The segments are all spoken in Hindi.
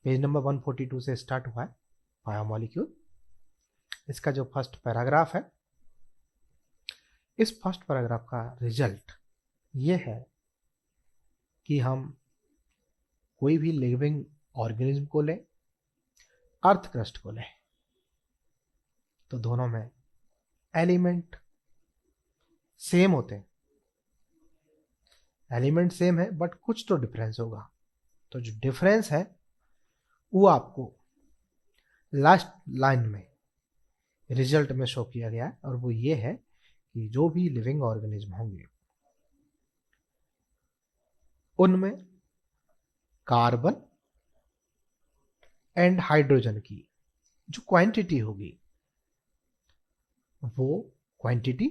पेज नंबर 142 से स्टार्ट हुआ है बायोमोलिक्यूल। इसका जो फर्स्ट पैराग्राफ है, इस फर्स्ट पैराग्राफ का रिजल्ट ये है कि हम कोई भी लिविंग ऑर्गेनिज्म को लें, अर्थ क्रस्ट को लें, तो दोनों में एलिमेंट सेम होते हैं। एलिमेंट सेम है बट कुछ तो डिफरेंस होगा। तो जो डिफरेंस है वो आपको लास्ट लाइन में रिजल्ट में शो किया गया है, और वो ये है कि जो भी लिविंग ऑर्गेनिज्म होंगे उनमें कार्बन एंड हाइड्रोजन की जो क्वांटिटी होगी वो क्वांटिटी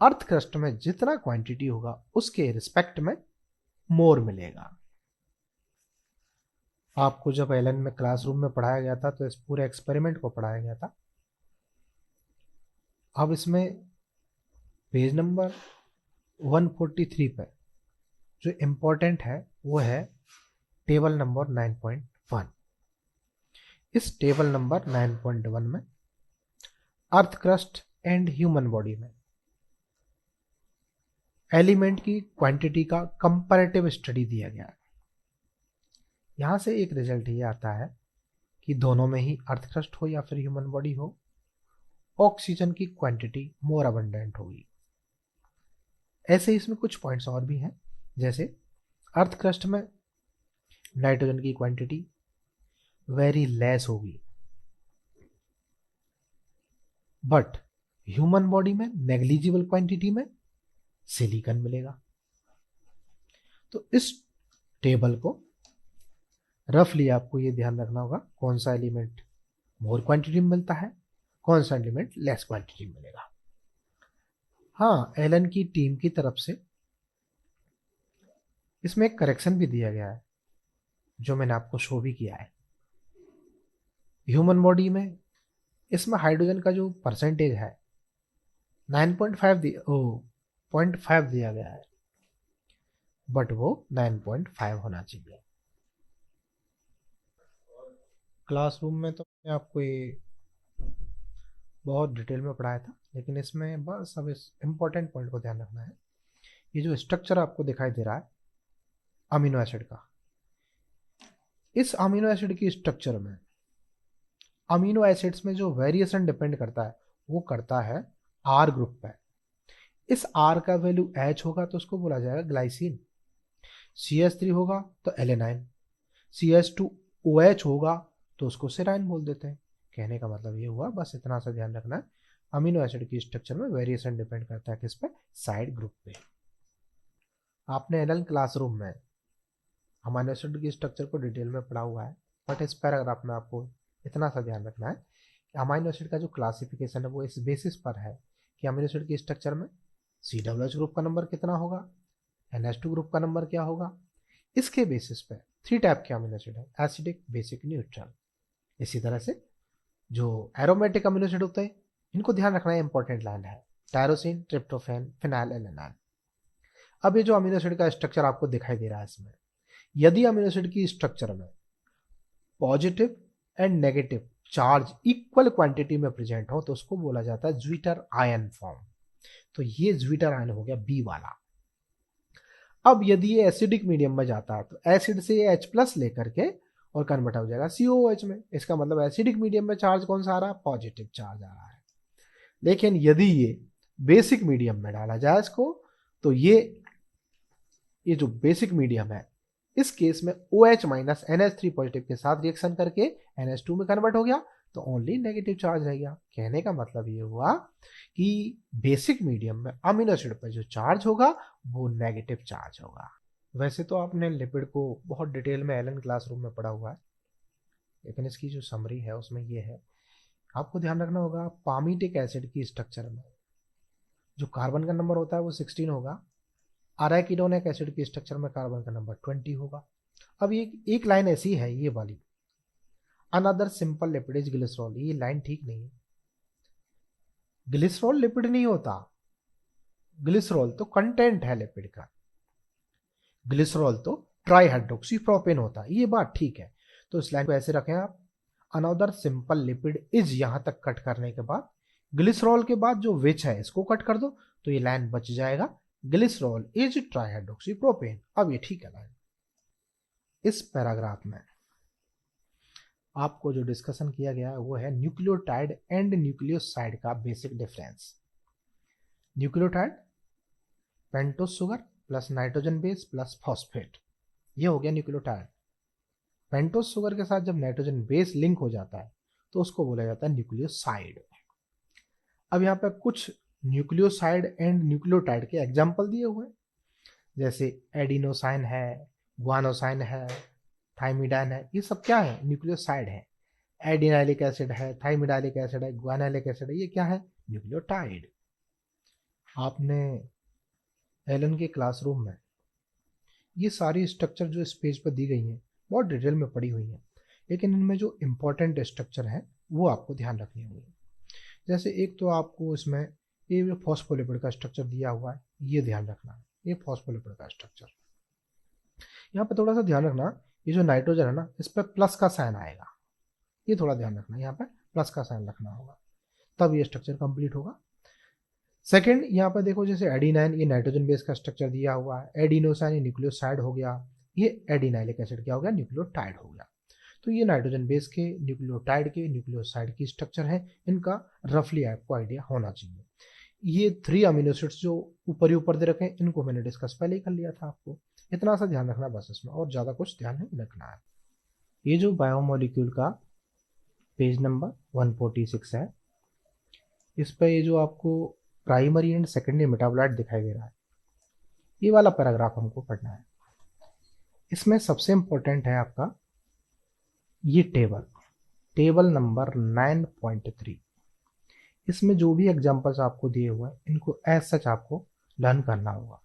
अर्थ क्रस्ट में जितना क्वांटिटी होगा उसके रिस्पेक्ट में मोर मिलेगा। आपको जब एलन में क्लासरूम में पढ़ाया गया था तो इस पूरे एक्सपेरिमेंट को पढ़ाया गया था। अब इसमें पेज नंबर 143 पे जो इम्पोर्टेंट है वो है टेबल नंबर 9.1। इस टेबल नंबर 9.1 में earth crust and human body में एलिमेंट की क्वांटिटी का कंपैरेटिव स्टडी दिया गया है। यहां से एक रिजल्ट ये आता है कि दोनों में ही अर्थ क्रस्ट हो या फिर ह्यूमन बॉडी हो, ऑक्सीजन की क्वांटिटी मोर अबंडेंट होगी। ऐसे इसमें कुछ पॉइंट्स और भी हैं, जैसे अर्थ क्रस्ट में नाइट्रोजन की क्वांटिटी वेरी लेस होगी, बट ह्यूमन बॉडी में नेग्लिजिबल क्वांटिटी में सिलिकॉन मिलेगा। तो इस टेबल को रफली आपको ये ध्यान रखना होगा कौन सा एलिमेंट मोर क्वांटिटी में मिलता है, कौन सा एलिमेंट लेस क्वांटिटी में मिलेगा। हाँ, एलन की टीम की तरफ से इसमें एक करेक्शन भी दिया गया है जो मैंने आपको शो भी किया है। ह्यूमन बॉडी में इसमें हाइड्रोजन का जो परसेंटेज है 0.5 दिया गया है, बट वो 9.5 होना चाहिए। क्लासरूम में तो मैंने आपको ये बहुत डिटेल में पढ़ाया था, लेकिन इसमें बस अब इस इम्पोर्टेंट पॉइंट को ध्यान रखना है। ये जो स्ट्रक्चर आपको दिखाई दे रहा है अमीनो एसिड का, इस अमीनो एसिड की स्ट्रक्चर में अमीनो एसिड्स में जो वेरिएशन डिपेंड करता है वो करता है आर ग्रुप पे। इस आर का वैल्यू एच होगा तो उसको बोला जाएगा ग्लाइसिन, CH3 होगा तो एलेनाइन, CH2OH होगा तो उसको सेराइन बोल देते हैं। कहने का मतलब ये हुआ, बस इतना सा ध्यान रखना है, अमीनो एसिड की स्ट्रक्चर में वेरिएशन डिपेंड करता है किस पे, साइड ग्रुप पे। आपने एलन क्लासरूम में अमीनो एसिड की स्ट्रक्चर को डिटेल में पढ़ा हुआ है, बट इस पैराग्राफ में आपको इतना सा ध्यान रखना है कि अमीनो एसिड का जो क्लासिफिकेशन है वो इस बेसिस पर है कि अमीनो एसिड की स्ट्रक्चर में COOH ग्रुप का नंबर कितना होगा, NH2 ग्रुप का नंबर क्या होगा। इसके बेसिस पे 3 टाइप के अमीनो एसिड है, एसिडिक, बेसिक, न्यूट्रल। इसी तरह से जो एरोमेटिक अमीनो एसिड होते हैं इनको ध्यान रखना है, इंपॉर्टेंट लाइन है, टायरोसिन, ट्रिप्टोफैन, फिनाइल एलेनाइन। अब ये जो अमीनो एसिड का स्ट्रक्चर आपको दिखाई दे रहा है, इसमें यदि अमीनो एसिड की स्ट्रक्चर में positive and negative charge equal quantity में प्रेजेंट हो तो उसको बोला जाता है ज्विटर आयन फॉर्म। तो ये ज्विटर आयन हो गया बी वाला। अब यदि ये एसिडिक मीडियम में जाता है तो एसिड से ये H+ लेकर के और कन्वर्ट हो जाएगा COOH में। इसका मतलब एसिडिक मीडियम में चार्ज कौन सा आ रहा है, पॉजिटिव चार्ज आ रहा है। लेकिन यदि ये बेसिक मीडियम में डाला जाए इसको, तो ये जो बेसिक मीडियम है इस केस में OH- NH3 पॉजिटिव के साथ रिएक्शन करके NH2 में कन्वर्ट हो गया तो ओनली नेगेटिव चार्ज रह गया। कहने का मतलब ये हुआ कि बेसिक मीडियम में अमीनो एसिड पर जो चार्ज होगा वो नेगेटिव चार्ज होगा। वैसे तो आपने लिपिड को बहुत डिटेल में एलन क्लासरूम में पढ़ा हुआ है, लेकिन इसकी जो समरी है उसमें ये है, आपको ध्यान रखना होगा पामीटिक एसिड की स्ट्रक्चर में जो कार्बन का नंबर होता है वो 16 होगा, अराकिडोनिक एसिड की स्ट्रक्चर में कार्बन का नंबर 20 होगा। अब ये एक लाइन ऐसी है ये वाली, another simple lipid is glycerol, ये लाइन ठीक नहीं है। ग्लिसरॉल लिपिड नहीं होता, ग्लिसरॉल तो कंटेंट है लिपिड का, ग्लिसरॉल तो ट्राईहाइड्रोक्सी प्रोपेन होता है, ये बात ठीक है। तो इस लाइन को ऐसे रखें आप, अनदर सिंपल लिपिड इज यहां तक कट करने के बाद ग्लिसरॉल के बाद जो विच है इसको कट कर दो, तो ये लाइन बच जाएगा, ग्लिसरॉल इज ट्राइहाइड्रोक्सीप्रोपेन। अब ये ठीक है लाइन। इस पैराग्राफ में आपको जो डिस्कशन किया गया है वो है न्यूक्लियोटाइड एंड न्यूक्लियोसाइड का basic difference. Nucleotide pentose sugar plus nitrogen base plus phosphate, ये हो गया न्यूक्लियोटाइड। पेंटोस शुगर के साथ जब नाइट्रोजन बेस लिंक हो जाता है तो उसको बोला जाता है न्यूक्लियोसाइड। अब यहाँ पे कुछ न्यूक्लियोसाइड एंड न्यूक्लियोटाइड के एग्जाम्पल दिए हुए हैं, जैसे एडिनोसाइन है, गुआनोसाइन है, थाइमिडाइन है, ये सब क्या है, न्यूक्लियोसाइड है। एडिनाइलिक एसिड है, थाइमिडाइलिक एसिड है, गुआनाइलिक एसिड है, ये क्या है, न्यूक्लियोटाइड। आपने एलन के क्लासरूम में ये सारी स्ट्रक्चर जो इस पेज पर दी गई हैं बहुत डिटेल में पड़ी हुई हैं, लेकिन इनमें जो इंपॉर्टेंट स्ट्रक्चर है वो आपको ध्यान रखनी होगी। जैसे एक तो आपको इसमें ये जो फॉस्फोलिपिड का स्ट्रक्चर दिया हुआ है ये ध्यान रखना है, ये फॉस्फोलिपिड का स्ट्रक्चर। यहाँ पे थोड़ा सा ध्यान रखना, ये जो नाइट्रोजन है ना इस पर प्लस का साइन आएगा, ये थोड़ा ध्यान रखना, यहाँ पे प्लस का साइन रखना होगा तब ये स्ट्रक्चर कंप्लीट होगा। सेकंड, यहाँ पर देखो जैसे एडिनाइन, ये नाइट्रोजन बेस का स्ट्रक्चर दिया हुआ है, एडिनोसाइन ये न्यूक्लियोसाइड हो गया, ये एडिनाइलिक एसिड क्या हो गया, न्यूक्लियोटाइड हो गया। तो ये नाइट्रोजन बेस के, न्यूक्लियोटाइड के, न्यूक्लियोसाइड की स्ट्रक्चर है, इनका रफली आपको आइडिया होना चाहिए। ये 3 अमीनो एसिड्स जो ऊपर ही ऊपर दे रखे हैं इनको मैंने डिस्कस पहले ही कर लिया था, आपको इतना सा ध्यान रखना बस, इसमें और ज़्यादा कुछ ध्यान नहीं रखना है। ये जो बायोमोलिक्यूल का पेज नंबर 146 है, इस पर ये जो आपको प्राइमरी एंड सेकेंडरी मेटाबोलाइट दिखाई दे रहा है, ये वाला पैराग्राफ हमको पढ़ना है। इसमें सबसे इंपॉर्टेंट है आपका ये टेबल नंबर 9.3। इसमें जो भी एग्जांपल्स आपको दिए हुए हैं इनको एज सच आपको लर्न करना होगा,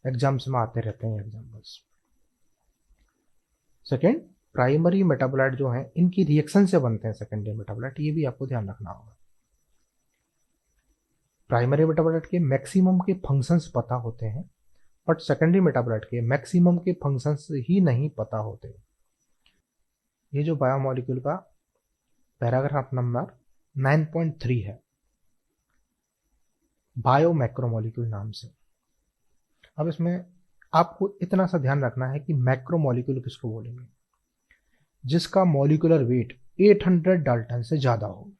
एग्जाम्स में आते रहते हैं एग्जांपल्स। सेकेंड, प्राइमरी मेटाबोलाइट जो हैं इनकी रिएक्शन से बनते हैं सेकेंडरी मेटाबोलाइट, ये भी आपको ध्यान रखना होगा। प्राइमरी मेटाबोलाइट के मैक्सिमम के फंक्शंस पता होते हैं, बट सेकेंडरी मेटाबोलाइट के मैक्सिमम के फंक्शंस ही नहीं पता होते। ये जो बायोमोलिक्यूल का पैराग्राफ नंबर 9.3 है, बायो मैक्रोमोलिक्यूल नाम से। अब इसमें आपको इतना सा ध्यान रखना है कि मैक्रोमोलिक्यूल किसको बोलेंगे, जिसका मॉलिक्यूलर वेट 800 डाल्टन से ज्यादा हो,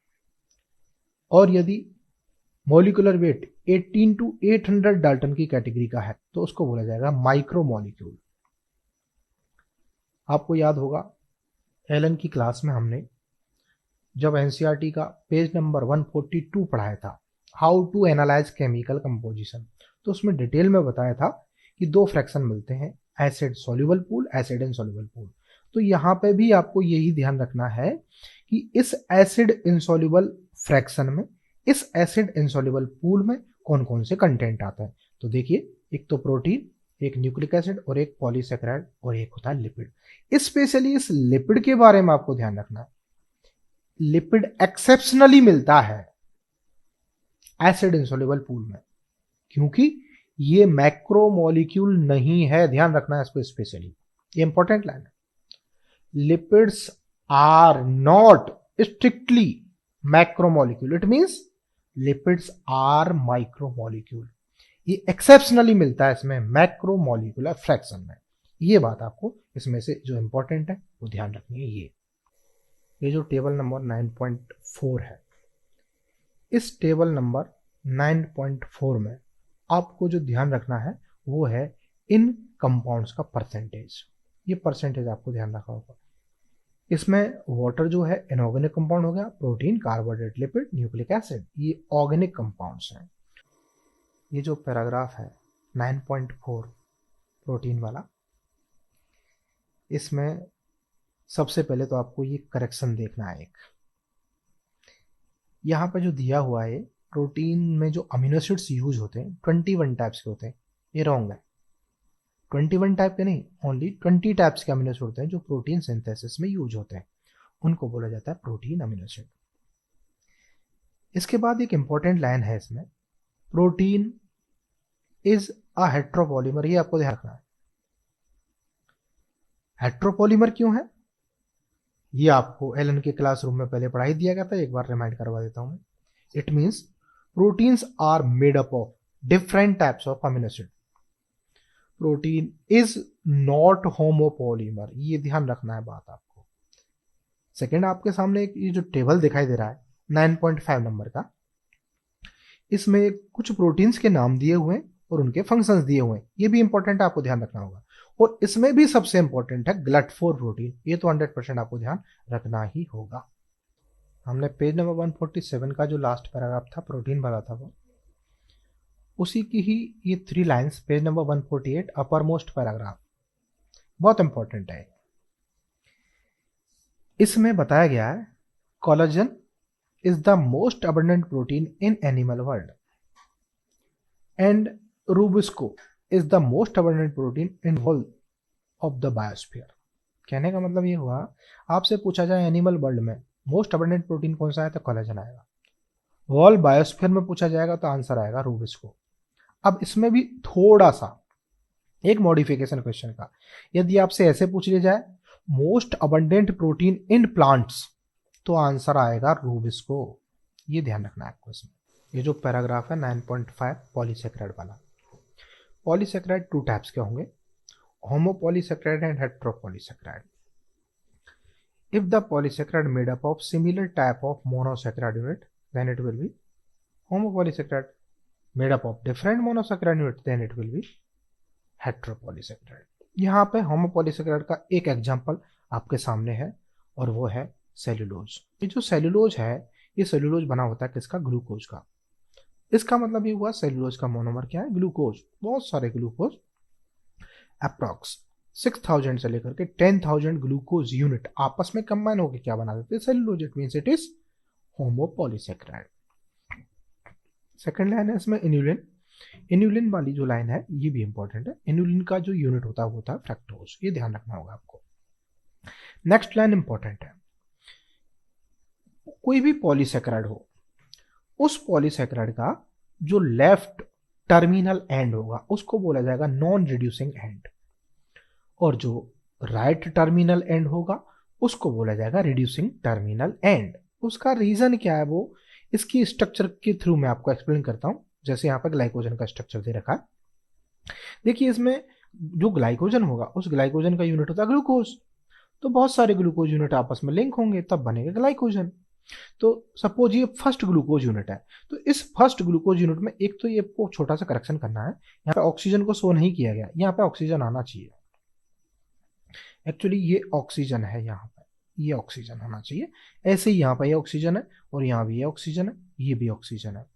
और यदि मॉलिक्यूलर वेट 18 to 800 डाल्टन की कैटेगरी का है तो उसको बोला जाएगा माइक्रोमोलिक्यूल। आपको याद होगा एलन की क्लास में हमने जब एनसीईआरटी का पेज नंबर 142 पढ़ाया था, how to analyse chemical composition, तो उसमें डिटेल में बताया था कि 2 फ्रैक्शन मिलते हैं, acid soluble pool, acid insoluble pool. तो यहाँ पे भी आपको यही ध्यान रखना है कि इस एसिड इनसॉल्युबल फ्रैक्शन में, इस एसिड इनसॉल्युबल पूल में कौन कौन से कंटेंट आता है। तो देखिए, एक तो प्रोटीन, एक न्यूक्लिक एसिड और एक पॉलीसेकेराइड और एक होता है लिपिड। स्पेशली इस लिपिड के बारे में आपको ध्यान रखना है, लिपिड एक्सेप्शनली मिलता है एसिड इनसॉल्युबल पूल में, क्योंकि ये मैक्रोमोलिक्यूल नहीं है, ध्यान रखना है इसको स्पेशली, ये इंपॉर्टेंट लाइन है। Lipids are not strictly macromolecule, it means lipids are micromolecule, ये एक्सेप्शनली मिलता है इसमें मैक्रोमोलिकुलर फ्रैक्शन में। ये बात आपको इसमें से जो इंपॉर्टेंट है वो ध्यान रखनी है। ये जो टेबल नंबर 9.4 है, इस टेबल नंबर 9.4 में आपको जो ध्यान रखना है वो है इन कंपाउंड्स का परसेंटेज। ये परसेंटेज आपको ध्यान रखना होगा। इसमें वाटर जो है इनऑर्गेनिक कंपाउंड हो गया, protein, carbohydrate, lipid, nucleic acid, ये ऑर्गेनिक कंपाउंड्स हैं। ये जो पैराग्राफ है 9.4 प्रोटीन वाला, इसमें सबसे पहले तो आपको ये करेक्शन देखना है। एक यहाँ पर जो दिया हुआ है, प्रोटीन में जो अमीनो एसिड्स यूज होते हैं 21 टाइप्स के होते हैं, ये रॉन्ग है। 21 टाइप के नहीं, ओनली 20 टाइप्स के अमीनो एसिड होते हैं जो प्रोटीन सिंथेसिस में यूज होते हैं, उनको बोला जाता है प्रोटीन अमीनो एसिड। इसके बाद एक इंपॉर्टेंट लाइन है इसमें, प्रोटीन इज अ हेट्रोपॉलीमर, ये आपको ध्यान रखना है। हेट्रोपॉलीमर क्यों है? ये आपको एलन के क्लासरूम में पहले पढ़ाई दिया गया था, एक बार रिमाइंड करवा देता हूं मैं। It means proteins are made up of different types of amino acid. Protein is not homopolymer, ये ध्यान रखना है बात आपको। सेकेंड, आपके सामने एक ये जो टेबल दिखाई दे रहा है 9.5 नंबर का, इसमें कुछ प्रोटीन्स के नाम दिए हुए हैं और उनके फंक्शंस दिए हुए हैं, ये भी इंपॉर्टेंट है, आपको ध्यान रखना होगा। और इसमें भी सबसे इंपॉर्टेंट है GLUT4 प्रोटीन, ये तो 100% आपको ध्यान रखना ही होगा। हमने पेज नंबर 147 का जो लास्ट पैराग्राफ था प्रोटीन वाला था, वो उसी की ही ये 3 lines page number 148 upper most paragraph, बहुत इंपॉर्टेंट है। इसमें बताया गया है collagen is the most abundant protein in animal world and rubisco is the most abundant protein in whole of the biosphere। कहने का मतलब ये हुआ, आपसे पूछा जाए एनिमल वर्ल्ड में मोस्ट अबंडेंट प्रोटीन कौन सा है तो कोलेजन आएगा। होल बायोस्फीयर में पूछा जाएगा तो आंसर आएगा रूबिस्को। अब इसमें भी थोड़ा सा एक मॉडिफिकेशन क्वेश्चन का, यदि आपसे ऐसे पूछ लिया जाए most abundant protein in plants तो आंसर आएगा रूबिस्को, ये ध्यान रखना है आपको इसमें। ये जो पैराग्राफ है 9.5 पॉलीसेक्राइड वाला, पॉलीसेक्राइड 2 टाइप्स के होंगे, homopolysaccharide and heteropolysaccharide. If the polysaccharide made up of similar type of monosaccharide unit then it will be homopolysaccharide, made up of different monosaccharide unit then it will be heteropolysaccharide. यहाँ पे होमोपॉलीसेक्राइड का एक एग्जांपल आपके सामने है और वो है सेल्यूलोज। ये जो सेल्यूलोज है, ये सेल्यूलोज बना होता है किसका, ग्लूकोज का। इसका मतलब ये हुआ सेल्यूलोज का मोनोमर क्या है, ग्लूकोज। बहुत सारे ग्लूकोज, अप्रॉक्स 6000 से लेकर के 10,000 ग्लूकोज यूनिट आपस में कंबाइन होकर क्या बना देते हैं, cellulose. It means it is homopolysaccharide. Second line है इसमें इन्यूलिन। इन्यूलिन वाली जो लाइन है ये भी इंपॉर्टेंट है। इन्यूलिन का जो यूनिट होता है वो होता है फ्रक्टोज, ये ध्यान रखना होगा आपको। नेक्स्ट लाइन इंपॉर्टेंट है, कोई भी पॉलीसेक्राइड हो, उस पॉलीसेक्राइड का जो लेफ्ट टर्मिनल एंड होगा उसको बोला जाएगा नॉन रिड्यूसिंग एंड, और जो राइट टर्मिनल एंड होगा उसको बोला जाएगा रिड्यूसिंग टर्मिनल एंड। उसका रीजन क्या है वो इसकी स्ट्रक्चर के थ्रू मैं आपको एक्सप्लेन करता हूं। जैसे यहां पर ग्लाइकोजन का स्ट्रक्चर दे रखा है, देखिए इसमें जो ग्लाइकोजन होगा उस ग्लाइकोजन का यूनिट होता है ग्लूकोज, तो बहुत सारे ग्लूकोज यूनिट आपस में लिंक होंगे तब बनेगा ग्लाइकोजन। तो सपोज ये फर्स्ट ग्लूकोज यूनिट है, तो इस फर्स्ट ग्लूकोज यूनिट में एक तो ये आपको छोटा सा करेक्शन करना है, यहाँ पे ऑक्सीजन को शो नहीं किया गया, यहाँ पे ऑक्सीजन आना चाहिए। एक्चुअली ये ऑक्सीजन है, यहाँ पे ये ऑक्सीजन होना चाहिए। ऐसे ही यहाँ पे ये ऑक्सीजन है और यहाँ भी ये ऑक्सीजन है, ये भी ऑक्सीजन है।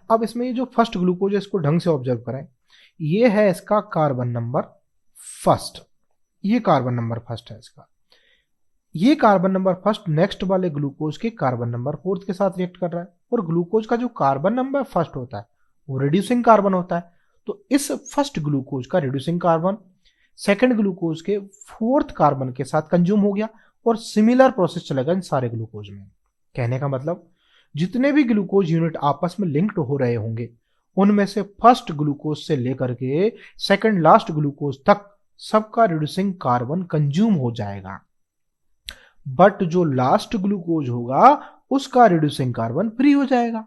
अब इसमें ये जो फर्स्ट ग्लूकोज है इसको ढंग से ऑब्जर्व करें, ये है इसका कार्बन नंबर फर्स्ट, ये कार्बन नंबर फर्स्ट है इसका। ये कार्बन नंबर फर्स्ट नेक्स्ट वाले ग्लूकोज के कार्बन नंबर फोर्थ के साथ रिएक्ट कर रहा है, और ग्लूकोज का जो कार्बन नंबर फर्स्ट होता है वो रिड्यूसिंग कार्बन होता है। तो इस फर्स्ट ग्लूकोज का रिड्यूसिंग कार्बन सेकंड ग्लूकोज के फोर्थ कार्बन के साथ कंज्यूम हो गया, और सिमिलर प्रोसेस चलेगा इन सारे ग्लूकोज में। कहने का मतलब जितने भी ग्लूकोज यूनिट आपस में लिंक्ड हो रहे होंगे उनमें से फर्स्ट ग्लूकोज से लेकर के सेकंड लास्ट ग्लूकोज तक सबका रिड्यूसिंग कार्बन कंज्यूम हो जाएगा, बट जो लास्ट ग्लूकोज होगा उसका रिड्यूसिंग कार्बन फ्री हो जाएगा।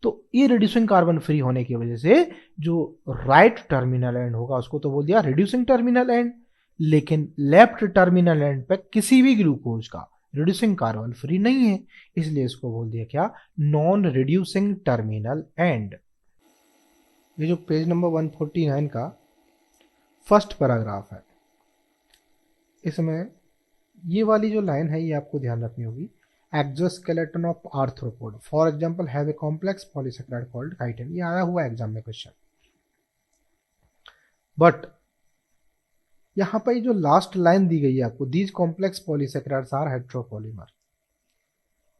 तो ये रिड्यूसिंग कार्बन फ्री होने की वजह से जो राइट टर्मिनल एंड होगा उसको तो बोल दिया रिड्यूसिंग टर्मिनल एंड, लेकिन लेफ्ट टर्मिनल एंड पे किसी भी ग्लूकोज का रिड्यूसिंग कार्बन फ्री नहीं है, इसलिए इसको बोल दिया क्या, नॉन रिड्यूसिंग टर्मिनल एंड। ये जो पेज नंबर 149 का फर्स्ट पैराग्राफ है, इसमें ये वाली जो लाइन है ये आपको ध्यान रखनी होगी। Exoskeleton of arthropod for example have a complex polysaccharide called chitin, ये आया हुआ एग्जाम में क्वेश्चन। बट यहां पर जो लास्ट लाइन दी गई है आपको, these complex polysaccharides are heteropolymer,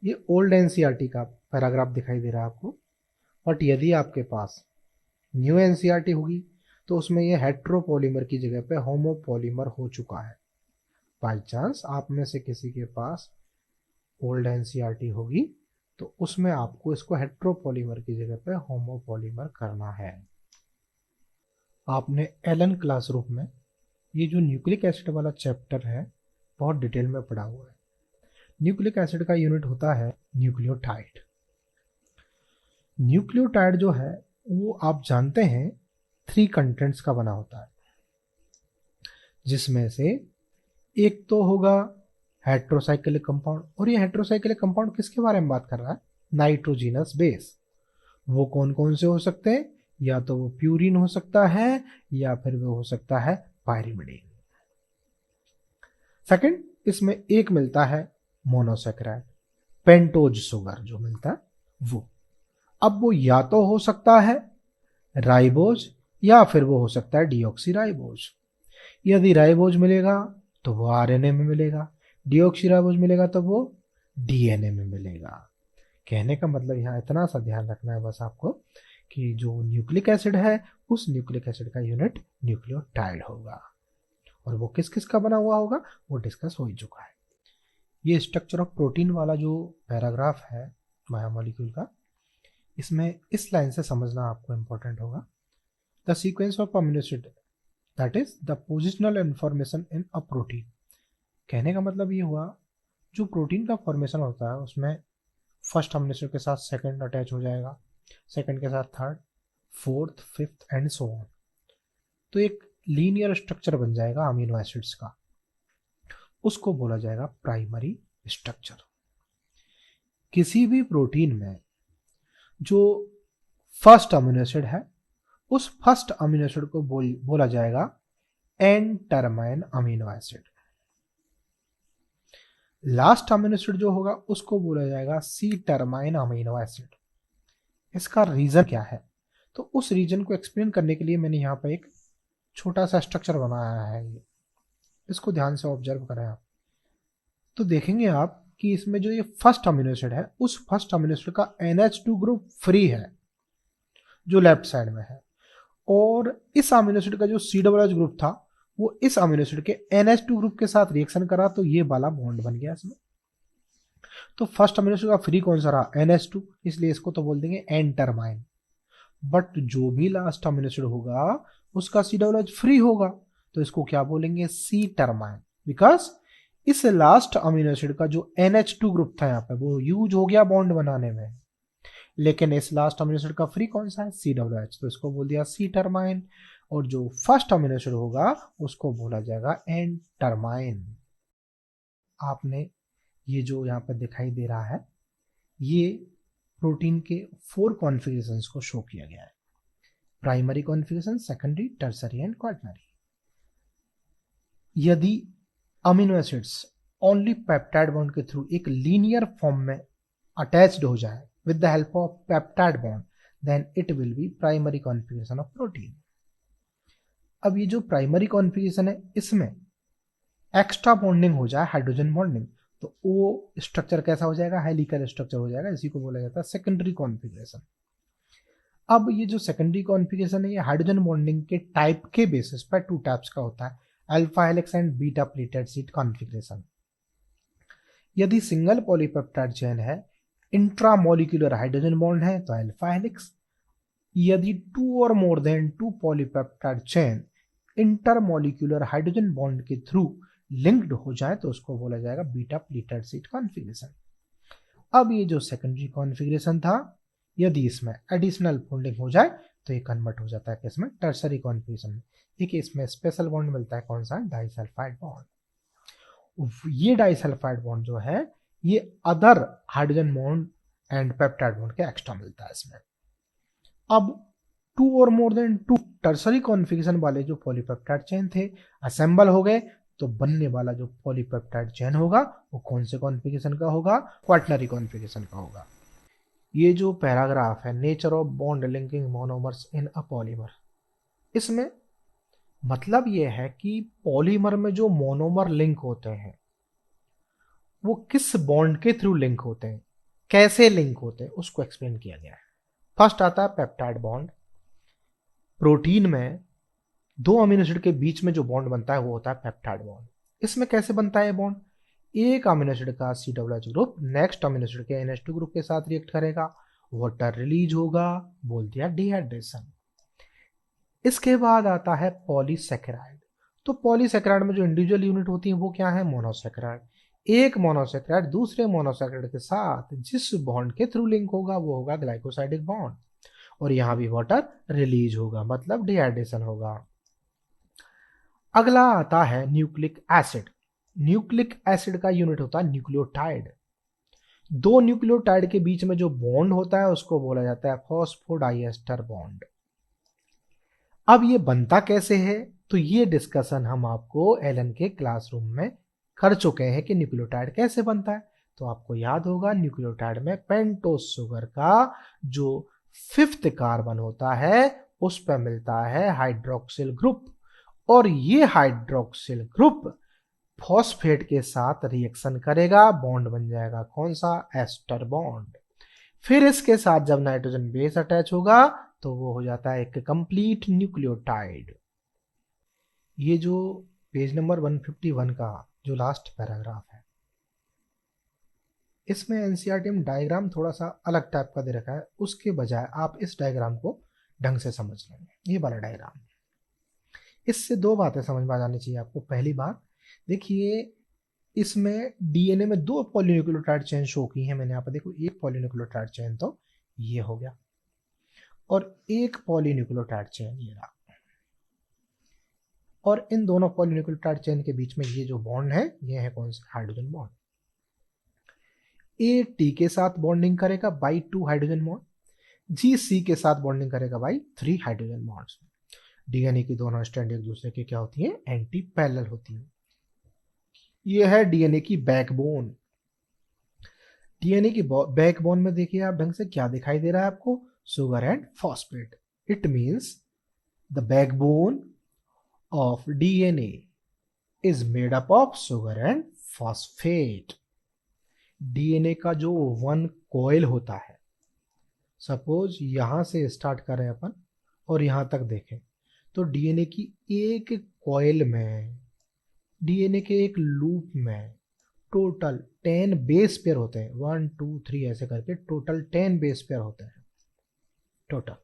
ये ओल्ड एनसीईआरटी का पैराग्राफ दिखाई दे रहा है आपको। बट यदि आपके पास न्यू एनसीईआरटी होगी तो उसमें ये हेट्रोपॉलीमर की जगह पे होमोपॉलीमर हो चुका है। बाई चांस आप में से किसी के पास ओल्ड एनसीईआरटी होगी तो उसमें आपको इसको हेट्रोपॉलीमर की जगह पे होमोपॉलीमर करना है। आपने एलन क्लासरूम में ये जो न्यूक्लिक एसिड वाला चैप्टर है बहुत डिटेल में पढ़ा हुआ है, न्यूक्लिक एसिड का यूनिट होता है न्यूक्लियोटाइड। न्यूक्लियोटाइड जो है वो आप जानते हैं 3 कंटेंट्स का बना होता है, जिसमें से एक तो होगा हेट्रोसाइक्लिक कंपाउंड, और ये हेट्रोसाइक्लिक कंपाउंड किसके बारे में बात कर रहा है? Nitrogenous base. वो कौन कौन से हो सकते हैं? या तो वो प्यूरिन हो सकता है, या फिर वो हो सकता है पायरिमिडीन। सेकंड, इसमें एक मिलता है मोनोसैकेराइड, पेंटोज सुगर जो मिलता है वो। अब वो या तो हो सकता है राइबोज, या फिर वो हो सकता है डीऑक्सीराइबोज। यदि राइबोज मिलेगा तो वो आरएनए में मिलेगा, डीऑक्सीराइबोज मिलेगा तो वो डीएनए में मिलेगा। कहने का मतलब यहाँ इतना सा ध्यान रखना है बस आपको कि जो न्यूक्लिक एसिड है उस न्यूक्लिक एसिड का यूनिट न्यूक्लियोटाइड होगा, और वो किस किस का बना हुआ होगा वो डिस्कस हो ही चुका है। ये स्ट्रक्चर ऑफ प्रोटीन वाला जो पैराग्राफ है बायोमोलिक्यूल का, इसमें इस लाइन से समझना आपको इंपॉर्टेंट होगा। The sequence of amino acid that is the positional information in a protein. कहने का मतलब ये हुआ जो प्रोटीन का फॉर्मेशन होता है उसमें फर्स्ट अमीनो एसिड के साथ सेकंड अटैच हो जाएगा, सेकंड के साथ third, fourth, fifth and so on. तो एक लीनियर स्ट्रक्चर बन जाएगा अमीनो एसिड्स का, उसको बोला जाएगा प्राइमरी स्ट्रक्चर। किसी भी प्रोटीन में जो फर्स्ट अमीनो एसिड है उस फर्स्ट अमीनो एसिड को बोला जाएगा N terminal amino acid. Last amino acid जो होगा उसको बोला जाएगा सी टर्माइन अमीनो एसिड। इसका रीजन क्या है? तो उस रीजन को एक्सप्लेन करने के लिए मैंने यहाँ पर एक छोटा सा स्ट्रक्चर बनाया है, इसको ध्यान से ऑब्जर्व करें आप, तो देखेंगे आप कि इसमें जो ये फर्स्ट अमीनो एसिड है उस फर्स्ट अमीनो एसिड का NH2 ग्रुप फ्री है जो लेफ्ट साइड में है, और इस अमीनो एसिड का जो COOH ग्रुप था वो इस अमीनो एसिड के NH2 ग्रुप के साथ रिएक्शन करा तो ये वाला बॉन्ड बन गया इसमें। तो फर्स्ट अमीनो एसिड का फ्री कौन सा रहा? NH2, इसलिए इसको तो बोल देंगे एन टर्माइन। बट जो भी लास्ट अमीनो एसिड होगा उसका COOH फ्री होगा, तो इसको क्या बोलेंगे? सी टर्माइन, बिकॉज इस लास्ट अमीनो एसिड का जो NH2 ग्रुप था यहाँ पे वो यूज हो गया बॉन्ड बनाने में, लेकिन इस लास्ट अमीनो एसिड का फ्री कौन सा है? COOH, तो इसको बोल दिया सी टर्माइन। और जो फर्स्ट अमीनो एसिड होगा उसको बोला जाएगा एन टर्माइन। आपने ये जो यहाँ पे दिखाई दे रहा है ये प्रोटीन के 4 कॉन्फ़िगरेशंस को शो किया गया है। Primary configuration, secondary, tertiary and quaternary. यदि amino acids only peptide bond के थ्रू एक लीनियर फॉर्म में अटैच्ड हो जाए with the help of peptide bond, then it will be primary configuration of protein. अब ये जो प्राइमरी कॉन्फ़िगरेशन है इसमें एक्स्ट्रा बॉन्डिंग हो जाए, हाइड्रोजन बॉन्डिंग, तो वो स्ट्रक्चर कैसा हो जाएगा? हेलिकल स्ट्रक्चर हो जाएगा, इसी को बोला जाता है सेकेंडरी कॉन्फ़िगरेशन। अब ये जो सेकेंडरी कॉन्फ़िगरेशन है ये हाइड्रोजन बॉन्डिंग के टाइप के बेसिस पर 2 टाइप्स का होता है, alpha helix and beta pleated sheet configuration. यदि सिंगल पॉलीपेप्टाइड चेन है, इंट्रामोलिकुलर हाइड्रोजन बॉन्ड है तो अल्फा हेलिक्स। यदि 2 और more than 2 polypeptide chain intermolecular hydrogen bond के थ्रू लिंक्ड हो जाए तो उसको बोला जाएगा बीटा प्लेटेड शीट कॉन्फ़िगरेशन। अब ये जो सेकेंडरी कॉन्फ़िगरेशन था, यदि इसमें एडिशनल बॉन्डिंग हो जाए तो ये कन्वर्ट हो जाता है किसमें? टर्सरी कॉन्फ़िगरेशन में। एक इसमें स्पेशल बॉन्ड मिलता है, कौन सा? Disulphide bond. ये डाइसल्फाइड बॉन्ड जो है ये other hydrogen bond and peptide bond के एक्स्ट्रा मिलता है इसमें। अब 2 और मोर देन 2 टर्सरी कॉन्फ़िगरेशन वाले जो पॉलीपेप्टाइड चेन थे असेंबल हो गए, तो बनने वाला जो पॉलीपेप्टाइड चेन होगा वो कौन से कॉन्फ़िगरेशन का होगा? क्वाटरनरी कॉन्फ़िगरेशन का होगा। ये जो पैराग्राफ है nature of bond linking monomers in a polymer, इसमें मतलब ये है कि पॉलीमर में जो मोनोमर लिंक होते हैं वो किस बॉन्ड के थ्रू लिंक होते हैं, कैसे लिंक होते हैं, उसको एक्सप्लेन किया गया है। फर्स्ट आता है पेप्टाइड बॉन्ड। प्रोटीन में 2 अमीनो एसिड के बीच में जो बॉन्ड बनता है वो होता है पेप्टाइड बॉन्ड। इसमें कैसे बनता है बॉन्ड? एक अमीनो एसिड का COOH group next amino acid के NH2 ग्रुप के साथ रिएक्ट करेगा, वाटर रिलीज होगा, बोल दिया डिहाइड्रेशन। इसके बाद आता है पॉलीसैकेराइड। तो पॉलीसैकेराइड में जो इंडिविजुअल यूनिट होती है वो क्या है? मोनोसैकेराइड। एक मोनोसेक्राइड दूसरे मोनोसेक्राइड के साथ जिस बॉन्ड के थ्रू लिंक होगा वो होगा ग्लाइकोसाइडिक बॉन्ड, और यहां भी वाटर रिलीज होगा, मतलब डिहाइड्रेशन होगा। अगला आता है न्यूक्लिक एसिड। न्यूक्लिक एसिड का यूनिट होता है न्यूक्लियोटाइड। दो न्यूक्लियोटाइड के बीच में जो बॉन्ड होता है उसको बोला जाता है फॉस्फोडाइएस्टर बॉन्ड। अब ये बनता कैसे है, तो ये डिस्कशन हम आपको एलन के क्लासरूम में कर चुके हैं कि न्यूक्लियोटाइड कैसे बनता है। तो आपको याद होगा न्यूक्लियोटाइड में पेंटोस शुगर का जो 5th कार्बन होता है उस पर मिलता है हाइड्रोक्सिल ग्रुप, और ये हाइड्रोक्सिल ग्रुप फॉस्फेट के साथ रिएक्शन करेगा, बॉन्ड बन जाएगा कौन सा, एस्टर बॉन्ड। फिर इसके साथ जब नाइट्रोजन बेस अटैच होगा तो वो हो जाता है एक कंप्लीट न्यूक्लियोटाइड। ये जो पेज नंबर 151 का जो लास्ट पैराग्राफ है, इसमें एनसीईआरटी में डायग्राम थोड़ा सा अलग टाइप का दे रखा है, उसके बजाय आप इस डायग्राम को ढंग से समझ लेंगे। ये वाला डायग्राम, इससे दो बातें समझ में आ जानी चाहिए आपको। पहली बात देखिए, इसमें डीएनए में दो पॉलीन्यूक्लियोटाइड चेन शो की है मैंने यहाँ पर, देखो एक पॉलीन्यूक्लियोटाइड चेन तो ये हो गया, और एक पॉलीन्यूक्लियोटाइड चेन ये रहा, और इन दोनों पॉलीन्यूक्लियोटाइड चेन के बीच में ये जो बॉन्ड है ये है कौन सा, हाइड्रोजन बॉन्ड। ए टी के साथ बॉन्डिंग करेगा बाई 2 हाइड्रोजन बॉन्ड, जी सी के साथ बॉन्डिंग करेगा बाई 3 हाइड्रोजन बॉन्ड्स। डीएनए की दोनों स्ट्रैंड एक दूसरे के क्या होती है, एंटी पैरेलल होती है। ये है डीएनए की बैकबोन। डीएनए की बैकबोन में देखिए आप ढंग से क्या दिखाई दे रहा है आपको, sugar and phosphate. It means the backbone of DNA is made up of sugar and phosphate. DNA का जो वन कॉइल होता है, सपोज यहां से स्टार्ट करें अपन और यहां तक देखें, तो डीएनए की एक कॉइल में, डीएनए के एक लूप में टोटल 10 बेस पेयर होते हैं, 1 2 3 ऐसे करके टोटल 10 बेस पेयर होते हैं टोटल।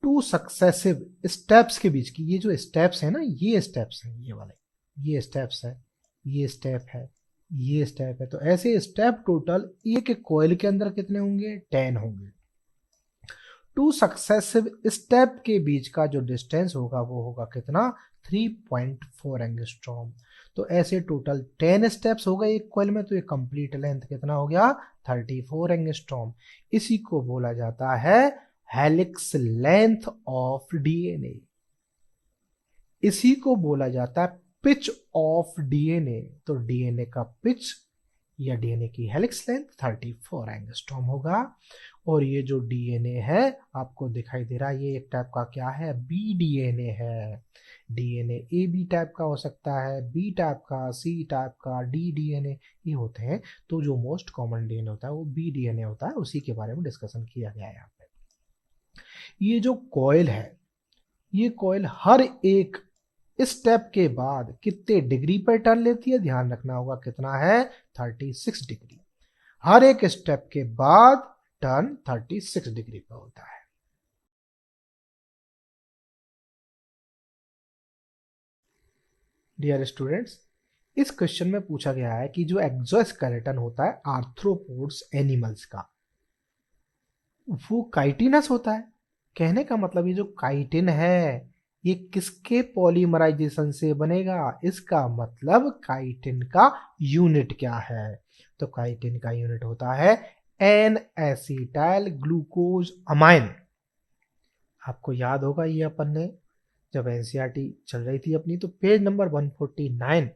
टू सक्सेसिव स्टेप्स के बीच की ये जो स्टेप्स है ना, ये स्टेप्स हैं, ये वाले ये स्टेप्स है, ये स्टेप है, ये स्टेप है, तो ऐसे स्टेप टोटल एक कॉइल के अंदर कितने होंगे, 10 होंगे। टू सक्सेसिव स्टेप के बीच का जो डिस्टेंस होगा वो होगा कितना, 3.4 एंगस्ट्रॉम। तो ऐसे टोटल 10 स्टेप्स हो गए एक कॉइल में, तो ये कंप्लीट लेंथ कितना हो गया, 34 एंगस्ट्रॉम। इसी को बोला जाता है हेलिक्स लेंथ ऑफ डीएनए। इसी को बोला जाता है पिच ऑफ डीएनए। तो डीएनए का पिच या डीएनए की हेलिक्स लेंथ 34 एंगस्ट्रॉम होगा। और ये जो डीएनए है आपको दिखाई दे रहा है, ये एक टाइप का क्या है, बी डीएनए है। डीएनए ए बी टाइप का हो सकता है, बी टाइप का, सी टाइप का, डी डीएनए ये होते हैं। तो जो मोस्ट कॉमन डीएनए होता है वो बी डीएनए होता है, उसी के बारे में डिस्कशन किया गया है यहाँ पे। ये जो कॉइल है, ये कॉइल हर एक स्टेप के बाद कितने डिग्री पर टर्न लेती है, ध्यान रखना होगा कितना है, 36 डिग्री। हर एक स्टेप के बाद टर्न 36 डिग्री पर होता है। डियर स्टूडेंट्स, इस क्वेश्चन में पूछा गया है कि जो एक्सोस्केलेटन होता है आर्थ्रोपोड्स एनिमल्स का, वो काइटिनस होता है। कहने का मतलब ये जो काइटिन है ये किसके पॉलीमराइजेशन से बनेगा, इसका मतलब काइटिन का यूनिट क्या है, तो काइटिन का यूनिट होता है एन एसिटाइल ग्लूकोज अमाइन। आपको याद होगा ये अपन ने जब एनसीईआरटी चल रही थी अपनी, तो पेज नंबर 149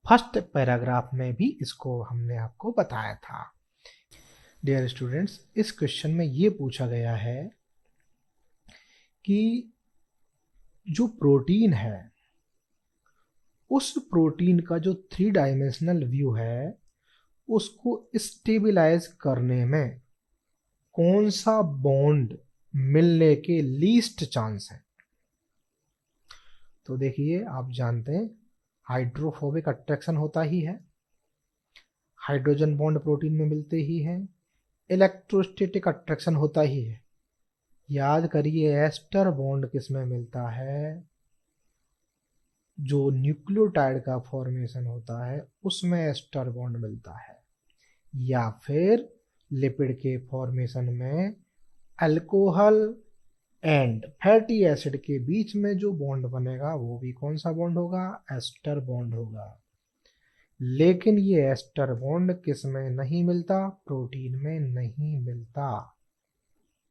फर्स्ट पैराग्राफ में भी इसको हमने आपको बताया था। डियर स्टूडेंट्स, इस क्वेश्चन में ये पूछा गया है कि जो प्रोटीन है उस प्रोटीन का जो 3 डायमेंशनल व्यू है उसको स्टेबलाइज करने में कौन सा बॉन्ड मिलने के लीस्ट चांस है। तो देखिए आप जानते हैं हाइड्रोफोबिक अट्रैक्शन होता ही है, हाइड्रोजन बॉन्ड प्रोटीन में मिलते ही हैं, इलेक्ट्रोस्टैटिक अट्रैक्शन होता ही है। याद करिए एस्टर बॉन्ड किस में मिलता है, जो न्यूक्लियोटाइड का फॉर्मेशन होता है उसमें एस्टर बॉन्ड मिलता है, या फिर लिपिड के फॉर्मेशन में अल्कोहल एंड फैटी एसिड के बीच में जो बॉन्ड बनेगा वो भी कौन सा बॉन्ड होगा? एस्टर बॉन्ड होगा। लेकिन ये एस्टर बॉन्ड किस में नहीं मिलता? प्रोटीन में नहीं मिलता।